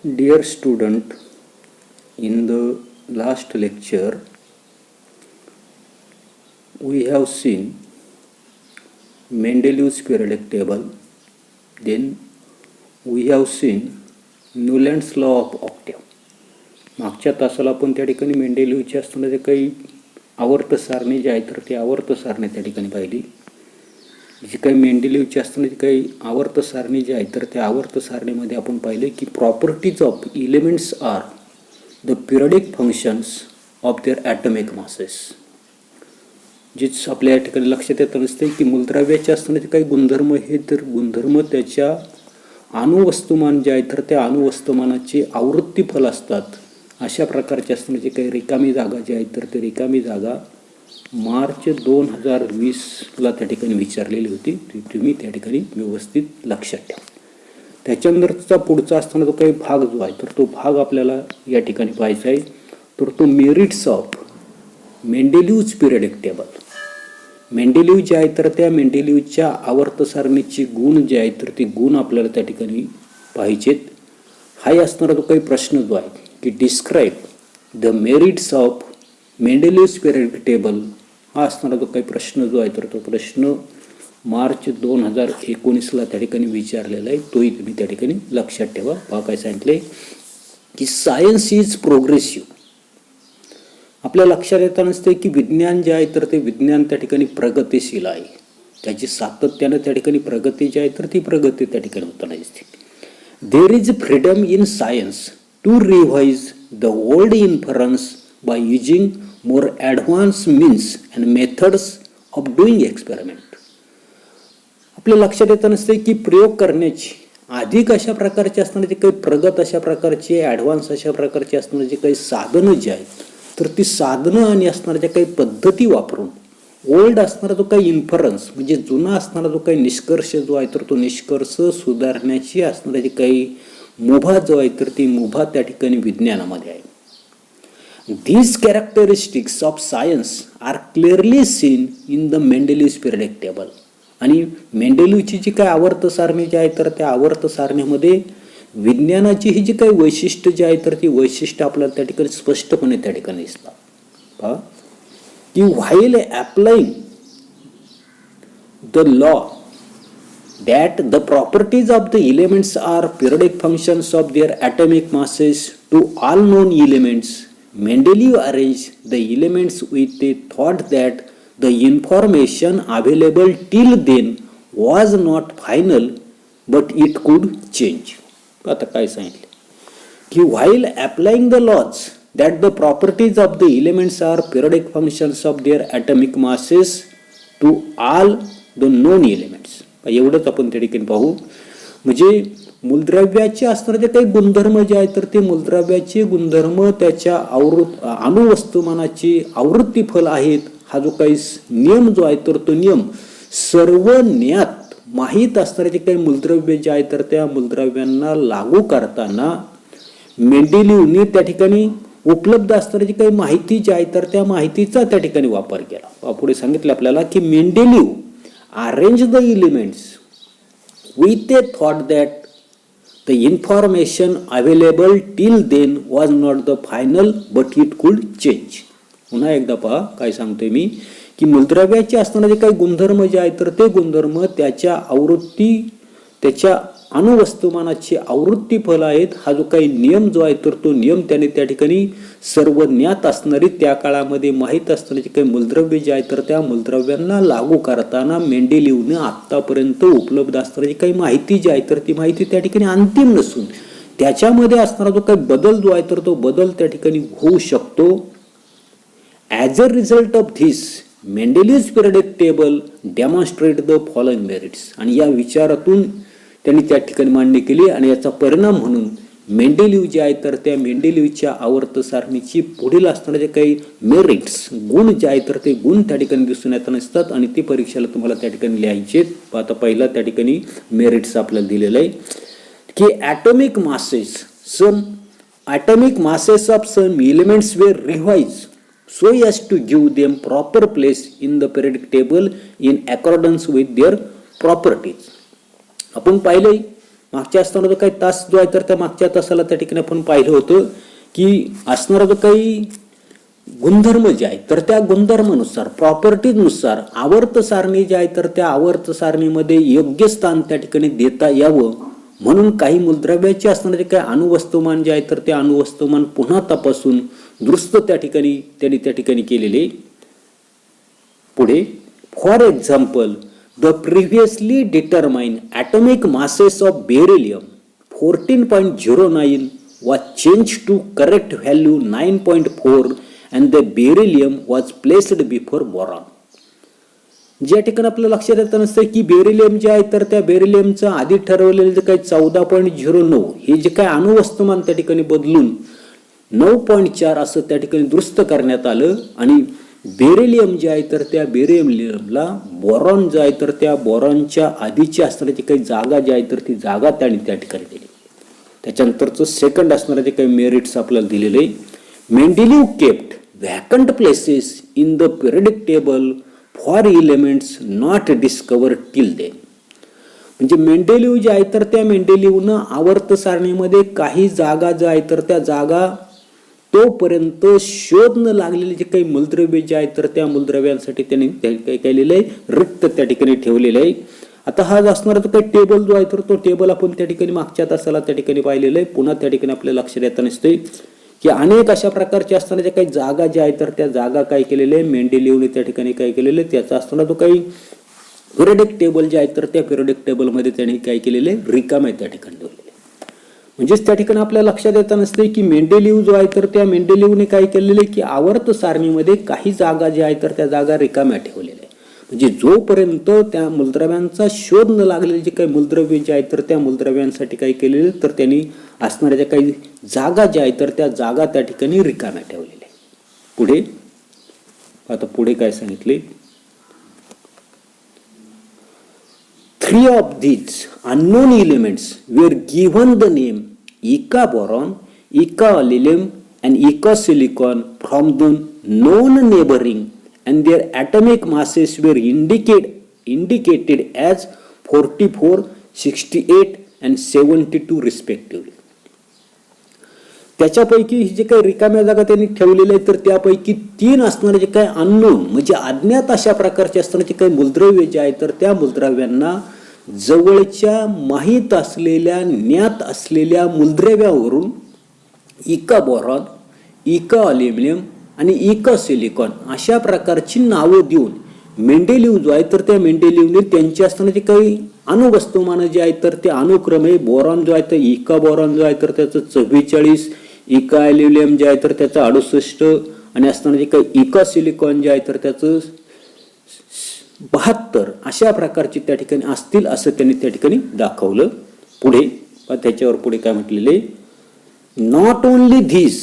Dear student, in the last lecture we have seen Mendeleev's periodic table, then we have seen Newland's law of octave. मागच्या तासाला आपण त्या ठिकाणी मेंडेलिव्हची असणारे काही आवर्त सारणी जे आहे तर ती आवर्त सारणी त्या ठिकाणी पाहिली. जी काही मेंडेलिव्हची असणारी काही आवर्त सारणी जी आहे तर त्या आवर्त सारणीमध्ये आपण पाहिले की properties of elements are the periodic functions of their atomic masses. जीच आपल्या या ठिकाणी लक्षात येत नसते की मूलद्रव्याचे असणारे काही गुणधर्म हे तर गुणधर्म त्याच्या अणुवस्तुमान जे आहे तर त्या अणुवस्तुमानाची आवृत्ती फल असतात. अशा प्रकारचे असणारे जे काही रिकामी जागा जी आहे तर ते रिकामी जागा मार्च 2020ला त्या ठिकाणी विचारलेली होती. ती तुम्ही त्या ठिकाणी व्यवस्थित लक्षात ठेवा. त्याच्यानंतरचा पुढचा असताना जो काही भाग जो आहे तर तो भाग आपल्याला या ठिकाणी पाहायचा आहे. तर तो merits of Mendeleev's periodic table. मेंडेलिव्ह जे आहे तर त्या मेंडेलिव्हच्या आवर्त सारणीची गुण जे आहे तर ते गुण आपल्याला त्या ठिकाणी पाहिजेत. हा असणारा जो काही प्रश्न जो आहे की describe the merits of Mendeleev's periodic table हा असणारा जो काही प्रश्न जो आहे तर तो प्रश्न मार्च 2019ला त्या ठिकाणी विचारलेला आहे. तोही तुम्ही त्या ठिकाणी लक्षात ठेवा. पहा काय सांगितले की सायन्स इज प्रोग्रेसिव्ह. आपल्या लक्षात येता नसते की विज्ञान जे आहे तर ते विज्ञान त्या ठिकाणी प्रगतिशील आहे. त्याची सातत्यानं त्या ठिकाणी प्रगती जी आहे तर ती प्रगती त्या ठिकाणी होताना दिसते. There is freedom in science to revise the old inference by using more advanced means and methods of doing experiment. आपल्या लक्षात येत नसते की प्रयोग करण्याची अधिक अशा प्रकारचे असणारे जे काही प्रगत अशा प्रकारचे ॲडव्हान्स अशा प्रकारचे असणारे जे काही साधनं जे आहेत तर ती साधनं आणि असणाऱ्या ज्या काही पद्धती वापरून ओल्ड असणारा जो काही इन्फरन्स म्हणजे जुना असणारा जो काही निष्कर्ष जो आहे तर तो निष्कर्ष सुधारण्याची असणारी जी काही मुभा जो आहे तर ती मुभा त्या ठिकाणी विज्ञानामध्ये आहे. These characteristics of science are clearly seen in the Mendeleev's periodic table. आणि मेंडेलिव्हची जी काही आवर्त सारणी जी आहे तर त्या आवर्त सारणीमध्ये विज्ञानाची ही जी काही वैशिष्ट्य जी आहे तर ती वैशिष्ट्य आपल्याला त्या ठिकाणी स्पष्टपणे त्या ठिकाणी दिसतात. पहा की while applying the law that the properties of the elements are periodic functions of their atomic masses to all known elements, Mendeleev arranged the elements with a thought that the information available till then was not final but it could change. आता काय सांगितले की while applying the laws that the properties of the elements are periodic functions of their atomic masses to all the known elements. एवढंच आपण त्या ठिकाणी पाहू. म्हणजे मूलद्रव्याचे असणारे जे काही गुणधर्म जे आहेत तर ते मूलद्रव्याचे गुणधर्म त्याच्या अणुवस्तुमानाची आवृत्ती फल आहेत. हा जो काही नियम जो आहे तर तो नियम सर्व ज्ञात माहीत असणारे जे काही मूलद्रव्य जे आहे तर त्या मूलद्रव्यांना लागू करताना मेंडेलिव्हने त्या ठिकाणी उपलब्ध असणारी जी काही माहिती जी आहे तर त्या माहितीचा त्या ठिकाणी वापर केला. पुढे सांगितलं आपल्याला की मेंडेलिव्ह arrange the elements with a thought that the information available till then was not the final but it could change. पुन्हा एकदा पहा काय सांगतोय मी की मूलद्रव्याचे असणारे काही गुणधर्म जे आहे तर ते गुणधर्म त्याच्या आवृत्ती त्याच्या अणुवस्तुमानाची आवृत्ती फल आहेत. हा जो काही नियम जो आहे तर तो नियम त्याने त्या ठिकाणी सर्व ज्ञात असणारी त्या काळामध्ये माहीत असणारे जे काही मूलद्रव्य जे आहे तर त्या मूलद्रव्यांना लागू करताना मेंडेलिव्हने आत्तापर्यंत उपलब्ध असणारी काही माहिती जी आहे तर ती माहिती त्या ठिकाणी अंतिम नसून त्याच्यामध्ये असणारा जो काही बदल जो आहे तर तो बदल त्या ठिकाणी होऊ शकतो. As a result of this Mendeleev's periodic table demonstrate the following merits. आणि या विचारातून त्यांनी त्या ठिकाणी मांडणी केली आणि याचा परिणाम म्हणून मेंडेलिव्ह जे आहे तर त्या मेंडेलिव्हच्या आवर्त सारणीची पुढील असणारे जे काही मेरिट्स गुण जे आहे तर ते गुण त्या ठिकाणी दिसून येताना असतात आणि ती परीक्षेला तुम्हाला त्या ठिकाणी लिहायचे. आता पहिला त्या ठिकाणी मेरिट्स आपल्याला दिलेलं आहे की atomic masses of some elements were revise so as to give them proper place in the periodic table in accordance with their properties. आपण पाहिले मागच्या असताना जो काही तास जो आहे तर त्या मागच्या तासाला त्या ठिकाणी आपण पाहिलं होतं की असणारा जो काही गुणधर्म जे आहे तर त्या गुणधर्मानुसार प्रॉपर्टीनुसार आवर्त सारणी जे आहे तर त्या आवर्त सारणीमध्ये योग्य स्थान त्या ठिकाणी देता यावं म्हणून काही मूलद्रव्याचे असणारे काही अणुवस्तुमान जे आहे तर ते अणुवस्तुमान पुन्हा तपासून दुरुस्त त्या ठिकाणी केलेले. पुढे for example the previously determine atomic masses of beryllium 14.09 was changed to correct value 9.4 and the beryllium was placed before boron. ज्या ठिकाणी आपल्याला लक्षात येतं नसतं की बेरिलियम जे आहे तर त्या बेरिलियमचं आधी ठरवलेलं जे काही 14.09 हे जे काही अणुवस्तुमान त्या ठिकाणी बदलून 9.4 असं त्या ठिकाणी दुरुस्त करण्यात आलं आणि बेरिलियम जे आहे तर त्या बेरिलियमला बोरॉन जे आहे तर त्या बोरॉनच्या आधीची असणारी काही जागा जी आहे तर ती जागा त्या ठिकाणी दिली. त्याच्यानंतरचं सेकंड असणारे जे काही मेरिट्स आपल्याला दिलेले. Mendeleev kept vacant places in the periodic table for elements not discover till then. म्हणजे मेंडेलिव्ह जे आहे तर त्या मेंडेलिव्हनं आवर्त सारणीमध्ये काही जागा ज्या आहे तर त्या जागा तोपर्यंत शोध न लागलेले जे काही मूलद्रव्य जे आहेत तर त्या मूलद्रव्यांसाठी त्यांनी काय केलेलं आहे रिक्त त्या ठिकाणी ठेवलेलं आहे. आता हा असणारा तो काही टेबल जो आहे तर तो टेबल आपण त्या ठिकाणी मागच्या तासाला त्या ठिकाणी पाहिलेलं आहे. पुन्हा त्या ठिकाणी आपल्या लक्षात येतं नसते की अनेक अशा प्रकारच्या असणाऱ्या ज्या काही जागा ज्या आहेत तर त्या जागा काय केलेल्या आहे मेंडेलिव्हने त्या ठिकाणी काय केलेलं आहे त्याचा असताना तो काही पिरियडिक टेबल जे आहेत तर त्या पिरियडिक टेबलमध्ये त्यांनी काय केलेले रिकामे त्या ठिकाणी ठेवलेले. म्हणजेच त्या ठिकाणी आपल्या लक्षात येतं नसते की मेंडेलिव्ह जो आहे तर त्या मेंडेलिव्हने काय केलेले की आवर्त सारणीमध्ये काही जागा ज्या आहेत तर त्या जागा रिकाम्या ठेवलेल्या आहे. म्हणजे जोपर्यंत त्या मूलद्रव्यांचा शोध न लागलेले जे काही मूलद्रव्य जे आहेत तर त्या मूलद्रव्यांसाठी काय केलेले तर त्यांनी असणाऱ्या ज्या काही जागा ज्या आहेत तर त्या जागा त्या ठिकाणी रिकाम्या ठेवलेल्या. पुढे आता पुढे काय सांगितले. 3 of these unknown elements were given the name Eka boron, Eka allium and Eka silicon from the known neighboring and their atomic masses were indicated as 44, 68 and 72 respectively. त्याच्यापैकी जे काही रिकाम्या जागा त्यांनी ठेवलेल्या आहेत तर त्यापैकी 3 असणारे जे काही अननोन म्हणजे अज्ञात अशा प्रकारचे असणारे जे काही मूलद्रव्य जे आहेत तर त्या मूलद्रव्यांना जवळच्या माहीत असलेल्या ज्ञात असलेल्या मूलद्रव्यावरून इका बोरॉन, इका अल्युमिनियम आणि इका सिलिकॉन अशा प्रकारची नावं देऊन मेंडेलिव्ह जो आहे तर त्या मेंडेलिव्हने त्यांची असताना जे काही अणुवस्तुमान जे आहेत तर ते अनुक्रमे बोरॉन जो आहे तर इका बोरॉन जो आहे तर त्याचं 44, इका अल्युमिनियम जे आहे तर त्याचं 68 आणि असताना जे काही इका सिलिकॉन जे आहे तर त्याचं 72 अशा प्रकारचे त्या ठिकाणी असतील असं त्यांनी त्या ठिकाणी दाखवलं. पुढे त्याच्यावर पुढे काय म्हटलेले. Not only this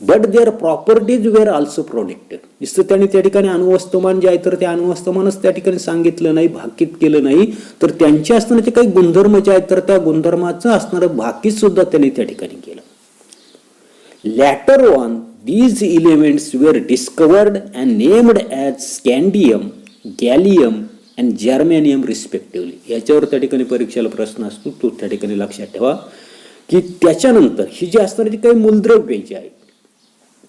but their properties were also protected. नुसतं त्यांनी त्या ठिकाणी अणुवस्तुमान जे आहे तर ते अणुवस्तुमानच त्या ठिकाणी सांगितलं नाही भाकीत केलं नाही तर त्यांचे असणारे काही गुणधर्म जे आहेत तर त्या गुणधर्माचं असणारं भाकीत सुद्धा त्यांनी त्या ठिकाणी केलं. Later on these elements were discovered and named as scandium, gallium and germanium respectively. याच्यावर त्या ठिकाणी परीक्षेला प्रश्न असतो तो त्या ठिकाणी लक्षात ठेवा की त्याच्यानंतर ही जी असणारी काही मूलद्रव्य जे आहे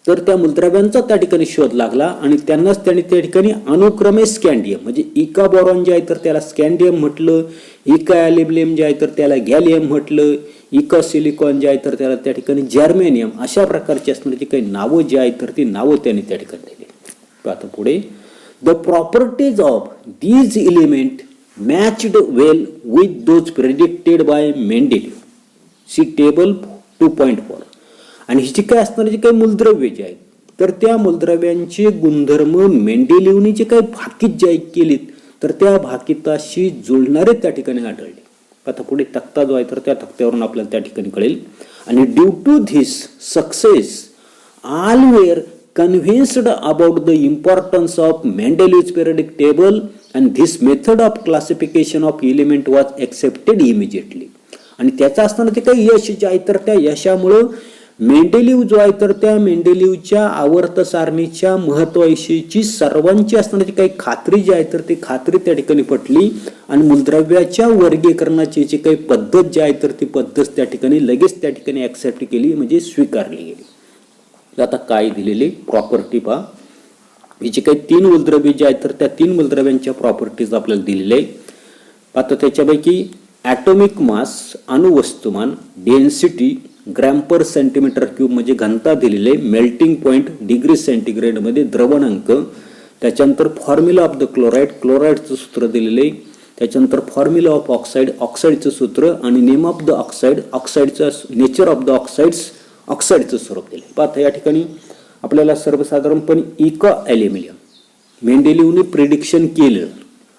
तर त्या मूलद्रव्यांचा त्या ठिकाणी शोध लागला आणि त्यांनाच त्यांनी त्या ठिकाणी अनुक्रमे स्कॅन्डियम म्हणजे इका बोरॉन जे आहे तर त्याला स्कॅन्डियम म्हटलं, इका अल्युमिनियम जे आहे तर त्याला गॅलियम म्हटलं, इका सिलिकॉन जे आहे तर त्याला त्या ठिकाणी जर्मेनियम अशा प्रकारची असणारी काही नावं जी आहेत तर ती नावं त्यांनी त्या ठिकाणी दिली. आता पुढे The properties of these elements matched well with those predicted by Mendeleev. See table 2.4. आणि ही जी काय असणारी जे काही मूलद्रव्य जे आहेत तर त्या मूलद्रव्यांचे गुणधर्म मेंडेलिव्हने जे काही भाकीत जे केलीत तर त्या भाकिताशी जुळणारे त्या ठिकाणी आढळले. आता पुढे तक्ता जो आहे तर त्या तक्त्यावरून आपल्याला त्या ठिकाणी कळेल. आणि due to this success all were convinced about the importance of Mendeleev's periodic table and this method of classification of element was accepted immediately. आणि त्याचा असताना ते काही यश जे आहे तर त्या यशामुळं मेंडेलीव जो आहे तर त्या मेंडेलीवच्या आवर्त सारणीच्या महत्वाविषयीची सर्वांची असणारी काही खात्री जी आहे तर ती खात्री त्या ठिकाणी पटली आणि मूलद्रव्याच्या वर्गीकरणाची जी काही पद्धत जी आहे तर ती पद्धत त्या ठिकाणी लगेच त्या ठिकाणी ऍक्सेप्ट केली, म्हणजे स्वीकारली गेली. आता काय दिलेली प्रॉपर्टी पहा, जी काही 3 मूलद्रव्ये जी आहेत तर त्या 3 मूलद्रव्यांच्या प्रॉपर्टीज आपल्याला दिलेल्या आहे. आता त्याच्यापैकी ॲटॉमिक मास अणुवस्तुमान, density gram per centimetre cube म्हणजे घनता दिलेले, मेल्टिंग पॉईंट डिग्री सेंटीग्रेडमध्ये द्रवणांक, त्याच्यानंतर फॉर्म्युला ऑफ द क्लोराईड, क्लोराईडचं सूत्र दिलेले, त्याच्यानंतर फॉर्म्युला ऑफ ऑक्साईड, ऑक्साईडचं सूत्र आणि नेम ऑफ द ऑक्साईड, ऑक्साईडचं नेचर ऑफ द ऑक्साईड्स, ऑक्साईडचं स्वरूप दिले. पाहता या ठिकाणी आपल्याला सर्वसाधारणपणे इका ॲल्युमिनियम मेंडेलीवने प्रिडिक्शन केलं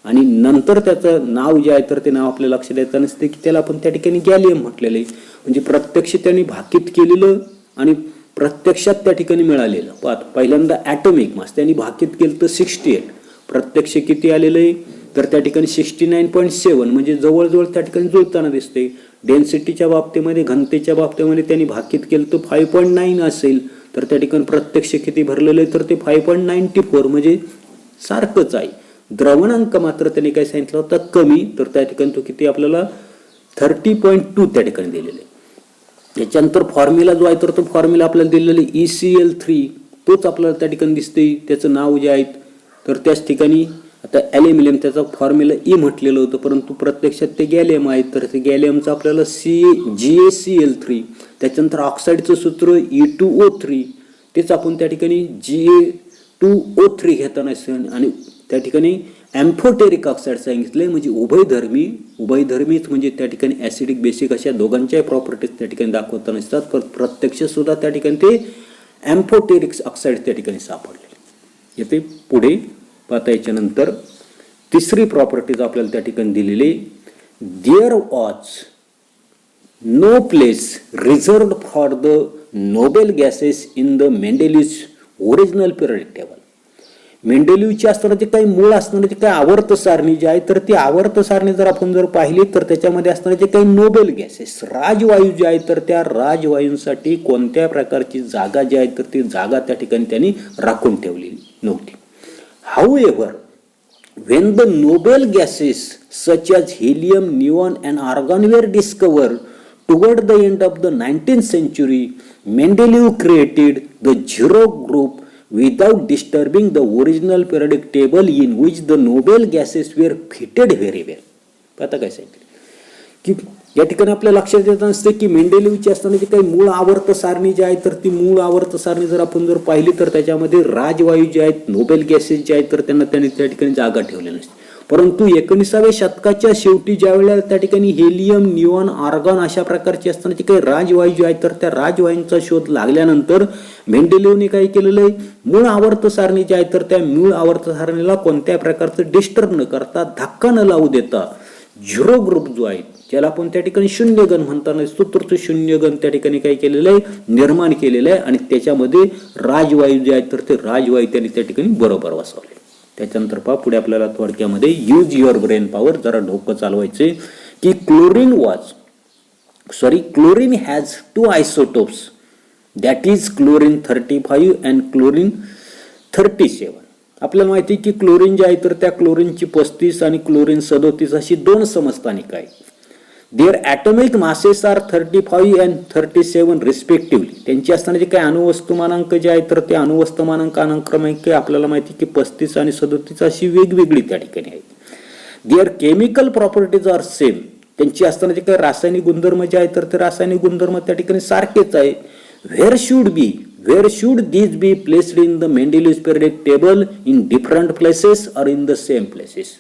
आणि नंतर त्याचं नाव जे आहे तर ते नाव आपल्या लक्षात येतं नसते की त्याला आपण त्या ठिकाणी गॅलियम म्हटलेलं आहे, म्हणजे प्रत्यक्ष त्यांनी भाकीत केलेलं आणि प्रत्यक्षात त्या ठिकाणी मिळालेलं. पाहत पहिल्यांदा ॲटॉमिक मास त्यांनी भाकीत केलं तर 68, प्रत्यक्ष किती आलेलं आहे तर त्या ठिकाणी 69.7, म्हणजे जवळजवळ त्या ठिकाणी जुळताना दिसते. डेन्सिटीच्या बाबतीमध्ये, घनतेच्या बाबतीमध्ये त्यांनी भाकीत केलं तर 5.9 असेल, तर त्या ठिकाणी प्रत्यक्ष किती भरलेलं आहे तर ते 5.94, म्हणजे सारखंच आहे. द्रवणांक मात्र त्यांनी काय सांगितलं होता कमी, तर त्या ठिकाणी तो किती आपल्याला 30.2 त्या ठिकाणी दिलेले. त्याच्यानंतर फॉर्म्युला जो आहे तर तो फॉर्म्युला आपल्याला दिलेला ECl3 तोच आपल्याला त्या ठिकाणी दिसते. त्याचं नाव जे आहे तर त्याच ठिकाणी आता ॲल्युमिनियम त्याचा फॉर्म्युला ई म्हटलेलं होतं, परंतु प्रत्यक्षात ते गॅलियम आहे, तर ते गॅलियमचं आपल्याला GaCl3. त्याच्यानंतर ऑक्साईडचं सूत्र E2O3, तेच आपण त्या ठिकाणी Ga2O3 घेताना आणि त्या ठिकाणी एम्फोटेरिक ऑक्साईड सांगितले, म्हणजे उभयधर्मीच म्हणजे त्या ठिकाणी ॲसिडिक बेसिक अशा दोघांच्याही प्रॉपर्टीज त्या ठिकाणी दाखवताना असतात, पण प्रत्यक्ष सुद्धा त्या ठिकाणी ते एम्फोटेरिक ऑक्साईड त्या ठिकाणी सापडले. येथे पुढे पाहता याच्यानंतर तिसरी प्रॉपर्टीज आपल्याला त्या ठिकाणी दिलेली, there was no place reserved for the noble gases in the Mendeleev's original periodic table. मेंडेलीवची असणारी काही मूळ असणारी काही आवर्त सारणी जी आहे तर ती आवर्त सारणी जर आपण जर पाहिली तर त्याच्यामध्ये असणारे काही नोबेल गॅसेस राजवायू जे आहे तर त्या राजवायूंसाठी कोणत्या प्रकारची जागा जी आहे तर ती जागा त्या ठिकाणी त्यांनी राखून ठेवलेली नव्हती. However, when the noble gases such as helium, neon and argon were discovered toward the end of the 19th century, Mendeleev created the zero group without disturbing the original periodic table in which the noble gases were fitted very well. आता काय सांगितलं की या ठिकाणी आपल्या लक्षात येत असते की मेंडेलीवची असताना जी काही मूळ आवर्त सारणी जी आहे तर ती मूळ आवर्त सारणी जर आपण जर पाहिली तर त्याच्यामध्ये राजवायू जे आहेत, नोबेल गॅसेस जे आहेत तर त्यांनी त्या ठिकाणी जागा ठेवलेली नसते. परंतु 19व्या शतकाच्या शेवटी ज्या वेळेला त्या ठिकाणी हेलियम, निऑन, आर्गॉन अशा प्रकारची असताना जी काही राजवायू जे आहेत तर त्या राजवायूंचा शोध लागल्यानंतर मेंडेलीवने काय केलेलं आहे, मूळ आवर्त सारणी जी आहे तर त्या मूळ आवर्त सारणीला कोणत्या प्रकारचं डिस्टर्ब न करता, धक्का न लावू देता झिरो ग्रुप जो आहे ज्याला आपण त्या ठिकाणी शून्यगण म्हणताना दिसतो तर तो शून्यगण त्या ठिकाणी काय केलेलं आहे, निर्माण केलेलं आहे आणि त्याच्यामध्ये राजवायू जे आहेत तर ते राजवायू त्यांनी त्या ठिकाणी बरोबर बसवले. त्याच्यानंतर पहा पुढे आपल्याला थोडक्यामध्ये यूज युअर ब्रेन पॉवर जरा डोकं चालवायचे की chlorine has 2 isotopes that is chlorine 35 and chlorine 37. आपल्याला माहिती की क्लोरीन जे आहे तर त्या क्लोरीनची 35 आणि क्लोरीन 37 अशी 2 समस्थानिक आहेत. Their atomic masses are 35 and 37 respectively. त्यांची असताना जे काही अणुवस्तुमानांक जे आहे तर ते अणुवस्तुमानांक क्रमांक आपल्याला माहिती की 35 आणि 37 अशी वेगवेगळी त्या ठिकाणी आहेत. Their chemical properties are same. त्यांची असताना जे काही रासायनिक गुणधर्म जे आहे तर ते रासायनिक गुणधर्म त्या ठिकाणी सारखेच आहे. Where should these be placed in the Mendeleev's periodic table, in different places or in the same places?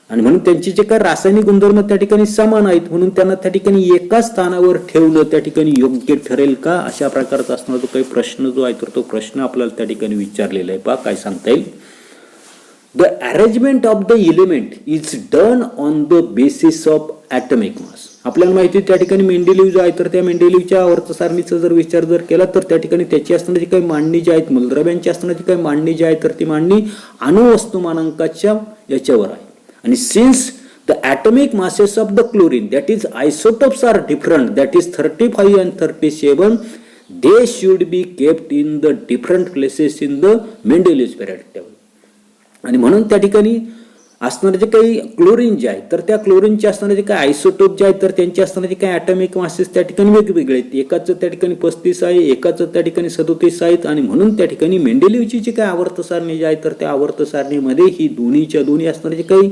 आणि म्हणून त्यांची जे काही रासायनिक गुणधर्म त्या ठिकाणी समान आहेत म्हणून त्यांना त्या ठिकाणी एकाच स्थानावर ठेवलं त्या ठिकाणी योग्य ठरेल का, अशा प्रकारचा असणारा जो काही प्रश्न जो आहे तर तो प्रश्न आपल्याला त्या ठिकाणी विचारलेला आहे. काय सांगता येईल, the arrangement of the element is done on the basis of atomic mass. आपल्याला माहिती त्या ठिकाणी मेंडेलीव जो आहे तर त्या मेंडेलीवच्या आवर्त सारणीचा जर विचार जर केला तर त्या ठिकाणी त्याची असणारी काही मांडणी जी आहेत, मूलद्रव्यांची असणारी काही मांडणी जी आहे तर ती मांडणी अणुवस्तुमानांकाच्या याच्यावर आहे. आणि since the atomic masses of the chlorine, that is isotopes are different, that is 35 and 37, they should be kept in the different places in the Mendeleev's periodic table. आणि म्हणून त्या ठिकाणी असणारे जे काही क्लोरीन जे आहे तर त्या क्लोरीनचे असणारे जे काही आयसोटोप जे आहेत तर त्यांचे असणारे जे काही ॲटॉमिक मासेस त्या ठिकाणी वेगवेगळे आहेत. एकाचं त्या ठिकाणी 35 आहे, एकाचं त्या ठिकाणी 37 आहेत. आणि म्हणून त्या ठिकाणी मेंडेलिव्हची जी काही आवर्त सारणी जी आहे तर त्या आवर्त सारणीमध्ये ही दोन्हीच्या दोन्ही असणारे जे काही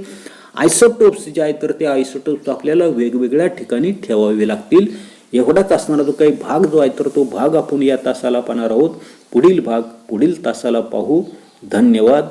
आयसोटोप्स जे आहेत तर ते आयसोटोप्स आपल्याला वेगवेगळ्या ठिकाणी ठेवावे लागतील. एवढाच असणारा जो काही भाग जो आहे तर तो भाग आपण या तासाला पाहणार आहोत. पुढील भाग पुढील तासाला पाहू. धन्यवाद.